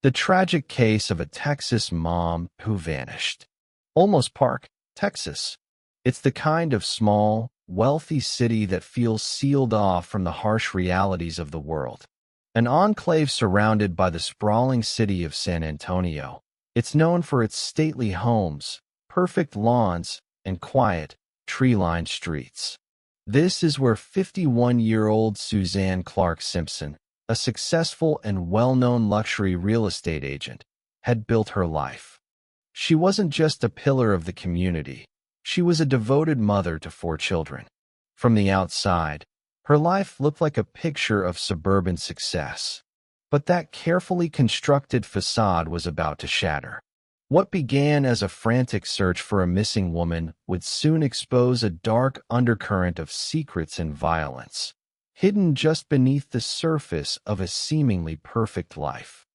The tragic case of a Texas mom who vanished. Olmos Park, Texas. It's the kind of small, wealthy city that feels sealed off from the harsh realities of the world. An enclave surrounded by the sprawling city of San Antonio, it's known for its stately homes, perfect lawns, and quiet, tree-lined streets. This is where 51-year-old Suzanne Clark Simpson, a successful and well-known luxury real estate agent, had built her life. She wasn't just a pillar of the community. She was a devoted mother to 4 children. From the outside, her life looked like a picture of suburban success. But that carefully constructed facade was about to shatter. What began as a frantic search for a missing woman would soon expose a dark undercurrent of secrets and violence, hidden just beneath the surface of a seemingly perfect life.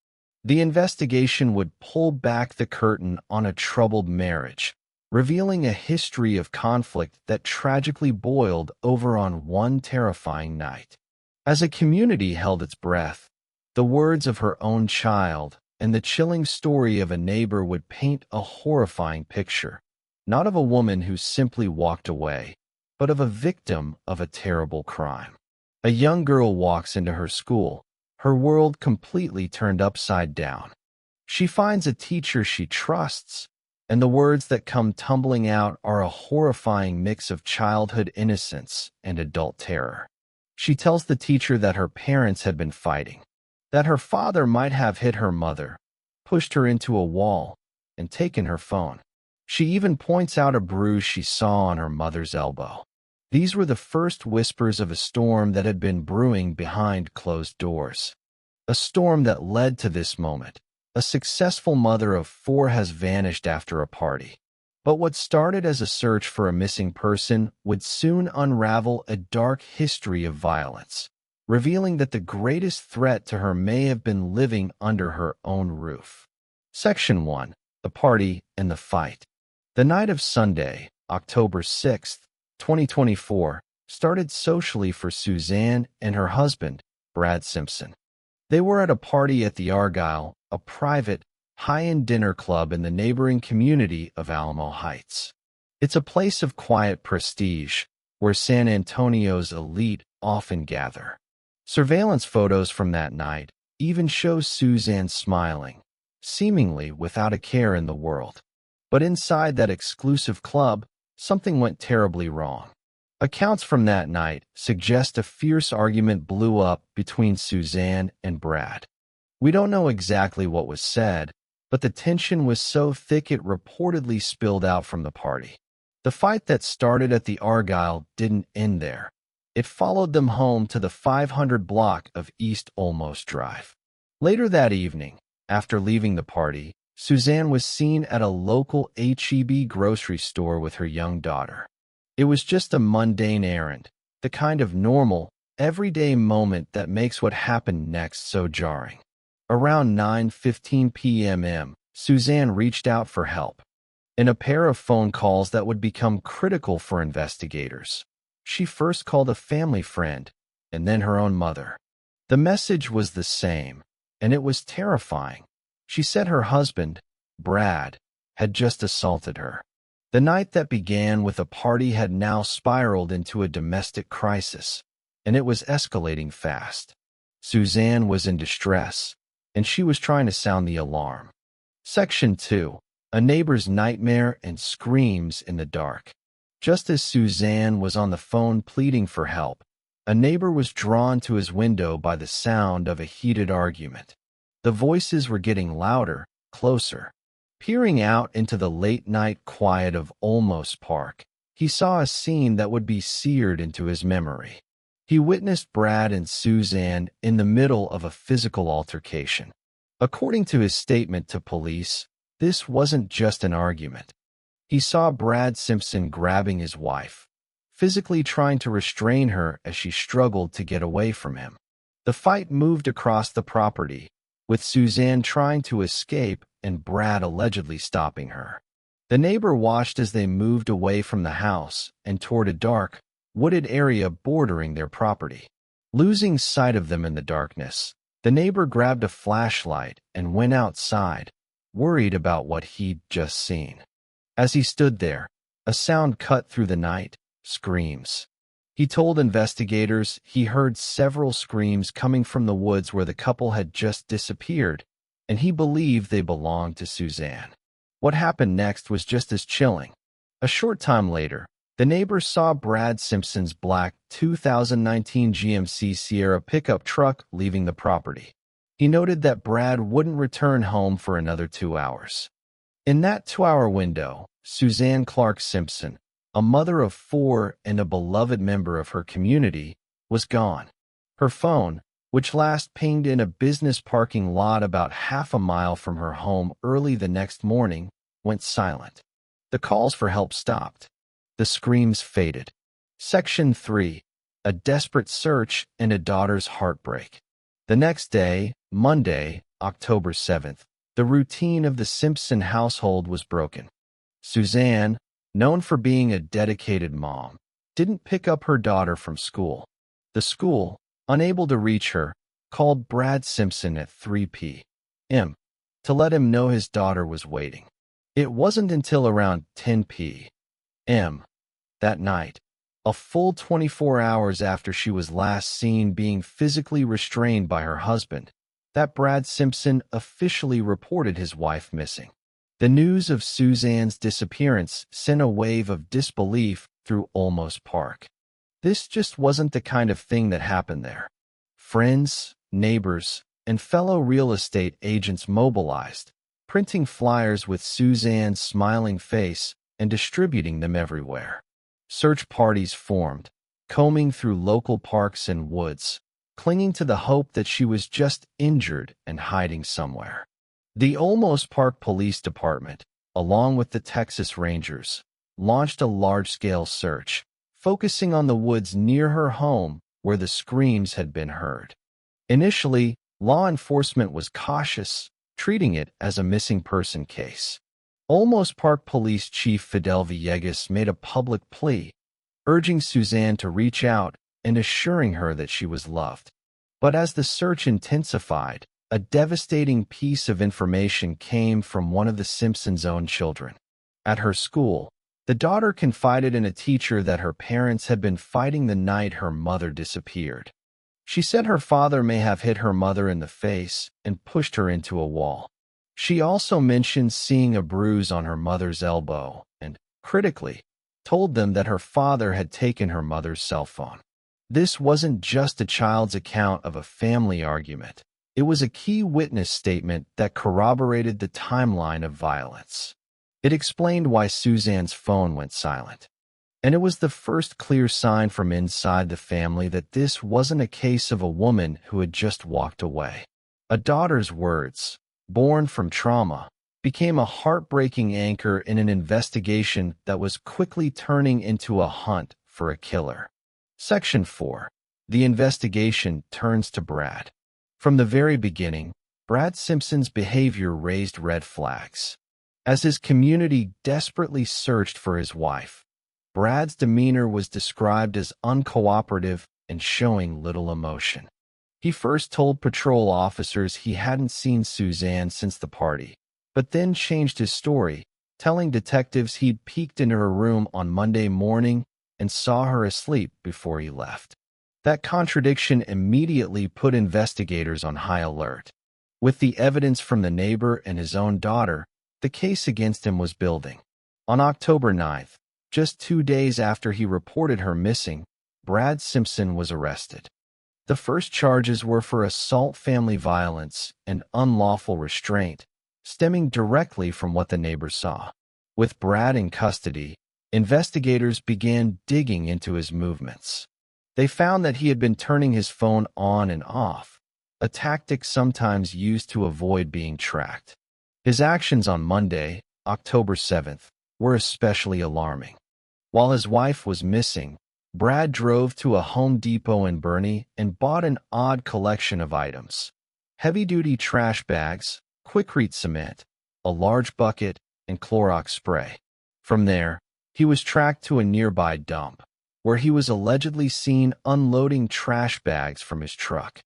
The investigation would pull back the curtain on a troubled marriage, revealing a history of conflict that tragically boiled over on one terrifying night. As a community held its breath, the words of her own child and the chilling story of a neighbor would paint a horrifying picture, not of a woman who simply walked away, but of a victim of a terrible crime. A young girl walks into her school, her world completely turned upside down. She finds a teacher she trusts, and the words that come tumbling out are a horrifying mix of childhood innocence and adult terror. She tells the teacher that her parents had been fighting, that her father might have hit her mother, pushed her into a wall, and taken her phone. She even points out a bruise she saw on her mother's elbow. These were the first whispers of a storm that had been brewing behind closed doors. A storm that led to this moment. A successful mother of 4 has vanished after a party. But what started as a search for a missing person would soon unravel a dark history of violence, revealing that the greatest threat to her may have been living under her own roof. Section 1. The Party and the Fight. The night of Sunday, October 6, 2024, started socially for Suzanne and her husband, Brad Simpson. They were at a party at the Argyle, a private, high-end dinner club in the neighboring community of Alma Heights. It's a place of quiet prestige, where San Antonio's elite often gather. Surveillance photos from that night even show Suzanne smiling, seemingly without a care in the world. But inside that exclusive club, something went terribly wrong. Accounts from that night suggest a fierce argument blew up between Suzanne and Brad. We don't know exactly what was said, but the tension was so thick it reportedly spilled out from the party. The fight that started at the Argyle didn't end there. It followed them home to the 500 block of East Olmos Drive. Later that evening, after leaving the party, Suzanne was seen at a local H-E-B grocery store with her young daughter. It was just a mundane errand, the kind of normal, everyday moment that makes what happened next so jarring. Around 9:15 p.m., Suzanne reached out for help. In a pair of phone calls that would become critical for investigators, she first called a family friend, and then her own mother. The message was the same, and it was terrifying. She said her husband, Brad, had just assaulted her. The night that began with a party had now spiraled into a domestic crisis, and it was escalating fast. Suzanne was in distress, and she was trying to sound the alarm. Section 2. A neighbor's nightmare and screams in the dark. Just as Suzanne was on the phone pleading for help, a neighbor was drawn to his window by the sound of a heated argument. The voices were getting louder, closer. Peering out into the late-night quiet of Olmos Park, he saw a scene that would be seared into his memory. He witnessed Brad and Suzanne in the middle of a physical altercation. According to his statement to police, this wasn't just an argument. He saw Brad Simpson grabbing his wife, physically trying to restrain her as she struggled to get away from him. The fight moved across the property, with Suzanne trying to escape and Brad allegedly stopping her. The neighbor watched as they moved away from the house and toward a dark, wooded area bordering their property. Losing sight of them in the darkness, The neighbor grabbed a flashlight and went outside, worried about what he'd just seen. As he stood there, a sound cut through the night: screams. He told investigators he heard several screams coming from the woods where the couple had just disappeared, and he believed they belonged to Suzanne. What happened next was just as chilling. A short time later, the neighbors saw Brad Simpson's black 2019 GMC Sierra pickup truck leaving the property. He noted that Brad wouldn't return home for another 2 hours. In that 2-hour window, Suzanne Clark Simpson, a mother of 4 and a beloved member of her community, was gone. Her phone, which last pinged in a business parking lot about half a mile from her home early the next morning, went silent. The calls for help stopped. The screams faded. Section 3. A desperate search and a daughter's heartbreak. The next day, Monday, October 7th, the routine of the Simpson household was broken. Suzanne, known for being a dedicated mom, didn't pick up her daughter from school. The school, unable to reach her, called Brad Simpson at 3 p.m. to let him know his daughter was waiting. It wasn't until around 10 p.m. that night, a full 24 hours after she was last seen being physically restrained by her husband, that Brad Simpson officially reported his wife missing. The news of Suzanne's disappearance sent a wave of disbelief through Olmos Park. This just wasn't the kind of thing that happened there. Friends, neighbors, and fellow real estate agents mobilized, printing flyers with Suzanne's smiling face and distributing them everywhere. Search parties formed, combing through local parks and woods, clinging to the hope that she was just injured and hiding somewhere. The Olmos Park Police Department, along with the Texas Rangers, launched a large-scale search, focusing on the woods near her home where the screams had been heard. Initially, law enforcement was cautious, treating it as a missing person case. Olmos Park Police Chief Fidel Villegas made a public plea, urging Suzanne to reach out and assuring her that she was loved. But as the search intensified, a devastating piece of information came from one of the Simpsons' own children. At her school, the daughter confided in a teacher that her parents had been fighting the night her mother disappeared. She said her father may have hit her mother in the face and pushed her into a wall. She also mentioned seeing a bruise on her mother's elbow and, critically, told them that her father had taken her mother's cell phone. This wasn't just a child's account of a family argument. It was a key witness statement that corroborated the timeline of violence. It explained why Suzanne's phone went silent. And it was the first clear sign from inside the family that this wasn't a case of a woman who had just walked away. A daughter's words, born from trauma, became a heartbreaking anchor in an investigation that was quickly turning into a hunt for a killer. Section 4. The investigation turns to Brad. From the very beginning, Brad Simpson's behavior raised red flags. As his community desperately searched for his wife, Brad's demeanor was described as uncooperative and showing little emotion. He first told patrol officers he hadn't seen Suzanne since the party, but then changed his story, telling detectives he'd peeked into her room on Monday morning and saw her asleep before he left. That contradiction immediately put investigators on high alert. With the evidence from the neighbor and his own daughter, the case against him was building. On October 9th, just 2 days after he reported her missing, Brad Simpson was arrested. The first charges were for assault, family violence, and unlawful restraint, stemming directly from what the neighbors saw. With Brad in custody, investigators began digging into his movements. They found that he had been turning his phone on and off, a tactic sometimes used to avoid being tracked. His actions on Monday, October 7th, were especially alarming. While his wife was missing, Brad drove to a Home Depot in Bernie and bought an odd collection of items: heavy-duty trash bags, Quikrete cement, a large bucket, and Clorox spray. From there, he was tracked to a nearby dump, where he was allegedly seen unloading trash bags from his truck.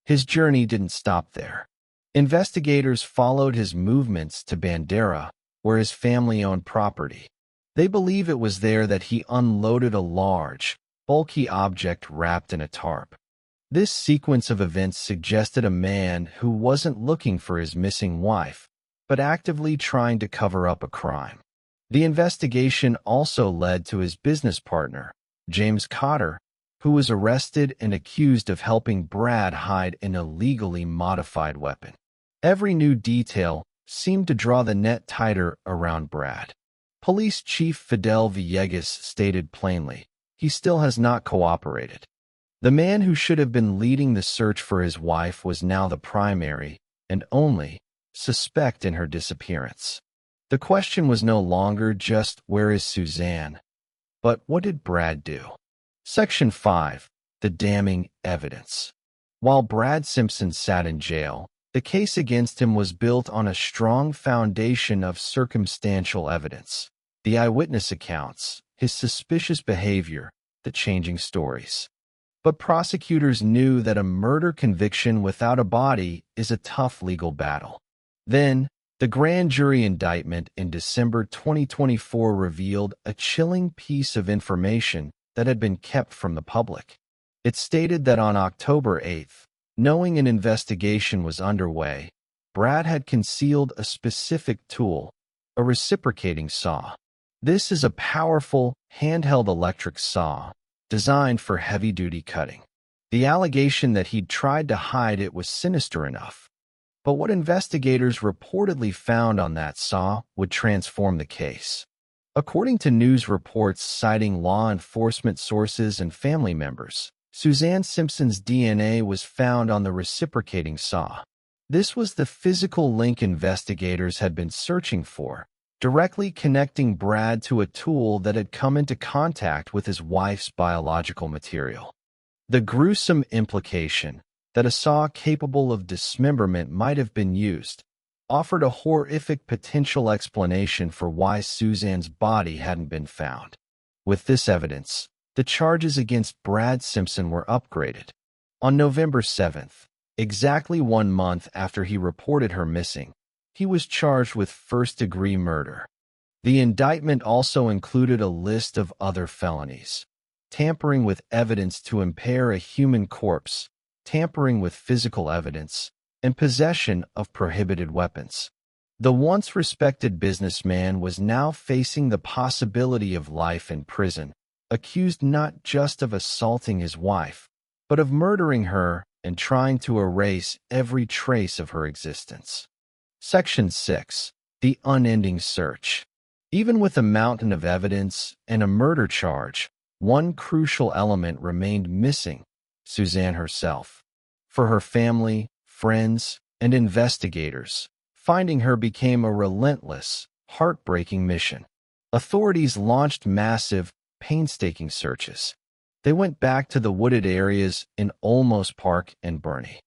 His journey didn't stop there. Investigators followed his movements to Bandera, where his family owned property. They believe it was there that he unloaded a large, bulky object wrapped in a tarp. This sequence of events suggested a man who wasn't looking for his missing wife, but actively trying to cover up a crime. The investigation also led to his business partner, James Cotter, who was arrested and accused of helping Brad hide an illegally modified weapon. Every new detail seemed to draw the net tighter around Brad. Police Chief Fidel Villegas stated plainly, "He still has not cooperated." The man who should have been leading the search for his wife was now the primary, and only, suspect in her disappearance. The question was no longer just, where is Suzanne? But what did Brad do? Section 5. The damning evidence. While Brad Simpson sat in jail, the case against him was built on a strong foundation of circumstantial evidence. The eyewitness accounts, his suspicious behavior, the changing stories. But prosecutors knew that a murder conviction without a body is a tough legal battle. Then, the grand jury indictment in December 2024 revealed a chilling piece of information that had been kept from the public. It stated that on October 8th, knowing an investigation was underway, Brad had concealed a specific tool, a reciprocating saw. This is a powerful, handheld electric saw designed for heavy-duty cutting. The allegation that he'd tried to hide it was sinister enough. But what investigators reportedly found on that saw would transform the case. According to news reports citing law enforcement sources and family members, Suzanne Simpson's DNA was found on the reciprocating saw. This was the physical link investigators had been searching for, directly connecting Brad to a tool that had come into contact with his wife's biological material. The gruesome implication that a saw capable of dismemberment might have been used offered a horrific potential explanation for why Suzanne's body hadn't been found. With this evidence, the charges against Brad Simpson were upgraded. On November 7th, exactly 1 month after he reported her missing, he was charged with first-degree murder. The indictment also included a list of other felonies: tampering with evidence to impair a human corpse, tampering with physical evidence, and possession of prohibited weapons. The once respected businessman was now facing the possibility of life in prison, accused not just of assaulting his wife, but of murdering her and trying to erase every trace of her existence. Section 6. The unending search. Even with a mountain of evidence and a murder charge, one crucial element remained missing: Suzanne herself. For her family, friends, and investigators, finding her became a relentless, heartbreaking mission. Authorities launched massive, painstaking searches. They went back to the wooded areas in Olmos Park and Bernie.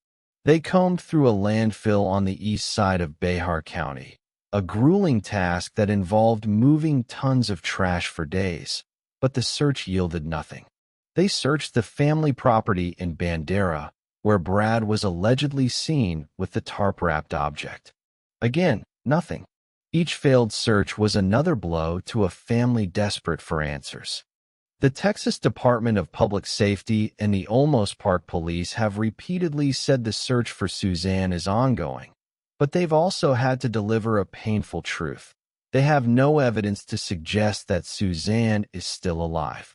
They combed through a landfill on the east side of Behar County, a grueling task that involved moving tons of trash for days, but the search yielded nothing. They searched the family property in Bandera, where Brad was allegedly seen with the tarp-wrapped object. Again, nothing. Each failed search was another blow to a family desperate for answers. The Texas Department of Public Safety and the Olmos Park Police have repeatedly said the search for Suzanne is ongoing, but they've also had to deliver a painful truth. They have no evidence to suggest that Suzanne is still alive.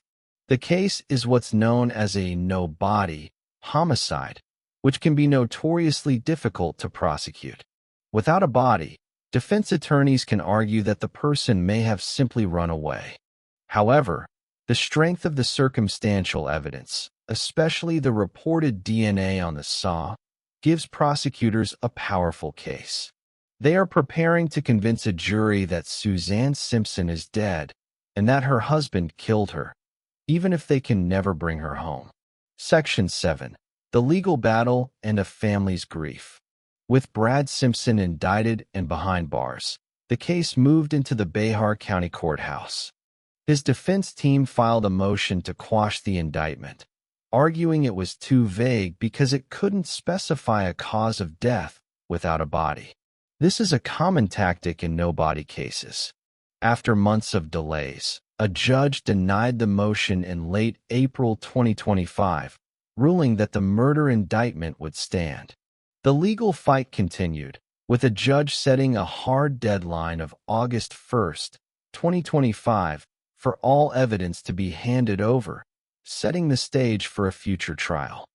The case is what's known as a no-body homicide, which can be notoriously difficult to prosecute. Without a body, defense attorneys can argue that the person may have simply run away. However, the strength of the circumstantial evidence, especially the reported DNA on the saw, gives prosecutors a powerful case. They are preparing to convince a jury that Suzanne Simpson is dead and that her husband killed her, even if they can never bring her home. Section 7. The legal battle and a family's grief. With Brad Simpson indicted and behind bars, the case moved into the Behar County Courthouse. His defense team filed a motion to quash the indictment, arguing it was too vague because it couldn't specify a cause of death without a body. This is a common tactic in no-body cases. After months of delays, a judge denied the motion in late April 2025, ruling that the murder indictment would stand. The legal fight continued, with a judge setting a hard deadline of August 1st, 2025, for all evidence to be handed over, setting the stage for a future trial.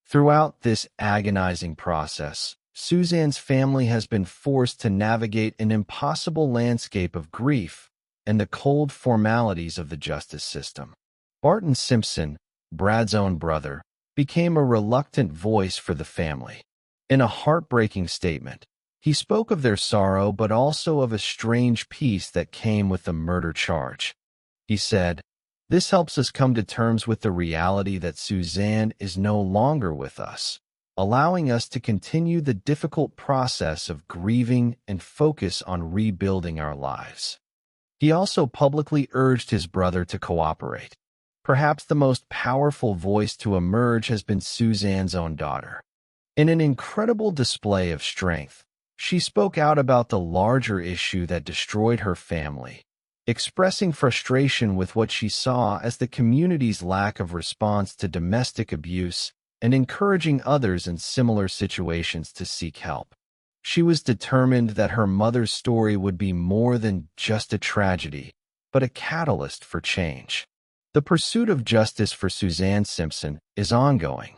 Throughout this agonizing process, Suzanne's family has been forced to navigate an impossible landscape of grief and the cold formalities of the justice system. Barton Simpson, Brad's own brother, became a reluctant voice for the family. In a heartbreaking statement, he spoke of their sorrow but also of a strange peace that came with the murder charge. He said, "This helps us come to terms with the reality that Suzanne is no longer with us, allowing us to continue the difficult process of grieving and focus on rebuilding our lives." He also publicly urged his brother to cooperate. Perhaps the most powerful voice to emerge has been Suzanne's own daughter. In an incredible display of strength, she spoke out about the larger issue that destroyed her family, expressing frustration with what she saw as the community's lack of response to domestic abuse and encouraging others in similar situations to seek help. She was determined that her mother's story would be more than just a tragedy, but a catalyst for change. The pursuit of justice for Suzanne Simpson is ongoing.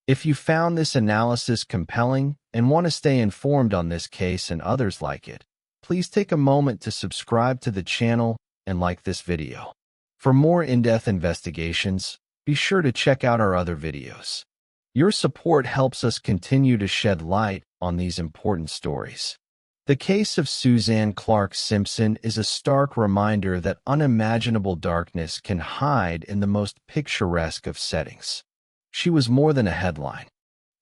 If you found this analysis compelling and want to stay informed on this case and others like it, please take a moment to subscribe to the channel and like this video. For more in-depth investigations, be sure to check out our other videos. Your support helps us continue to shed light on these important stories. The case of Suzanne Clark Simpson is a stark reminder that unimaginable darkness can hide in the most picturesque of settings. She was more than a headline.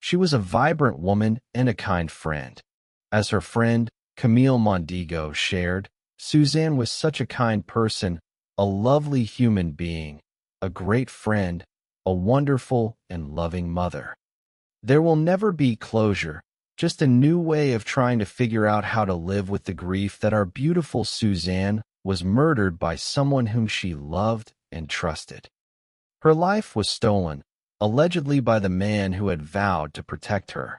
She was a vibrant woman and a kind friend. As her friend, Camille Mondigo, shared, Suzanne was such a kind person, a lovely human being, a great friend, a wonderful and loving mother. There will never be closure, just a new way of trying to figure out how to live with the grief that our beautiful Suzanne was murdered by someone whom she loved and trusted. Her life was stolen, allegedly by the man who had vowed to protect her.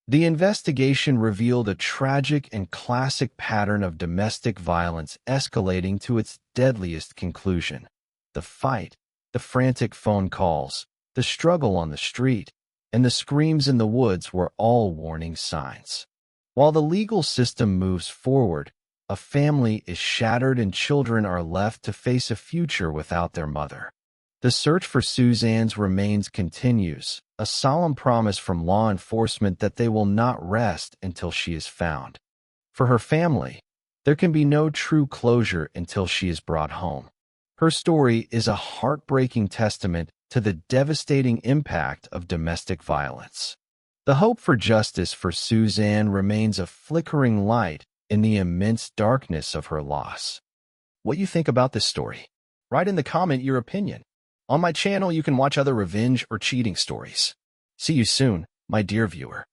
The investigation revealed a tragic and classic pattern of domestic violence escalating to its deadliest conclusion. The fight, the frantic phone calls, the struggle on the street, and the screams in the woods were all warning signs. While the legal system moves forward, a family is shattered and children are left to face a future without their mother. The search for Suzanne's remains continues, a solemn promise from law enforcement that they will not rest until she is found. For her family, there can be no true closure until she is brought home. Her story is a heartbreaking testament to the devastating impact of domestic violence. The hope for justice for Suzanne remains a flickering light in the immense darkness of her loss. What do you think about this story? Write in the comment your opinion. On my channel, you can watch other revenge or cheating stories. See you soon, my dear viewer.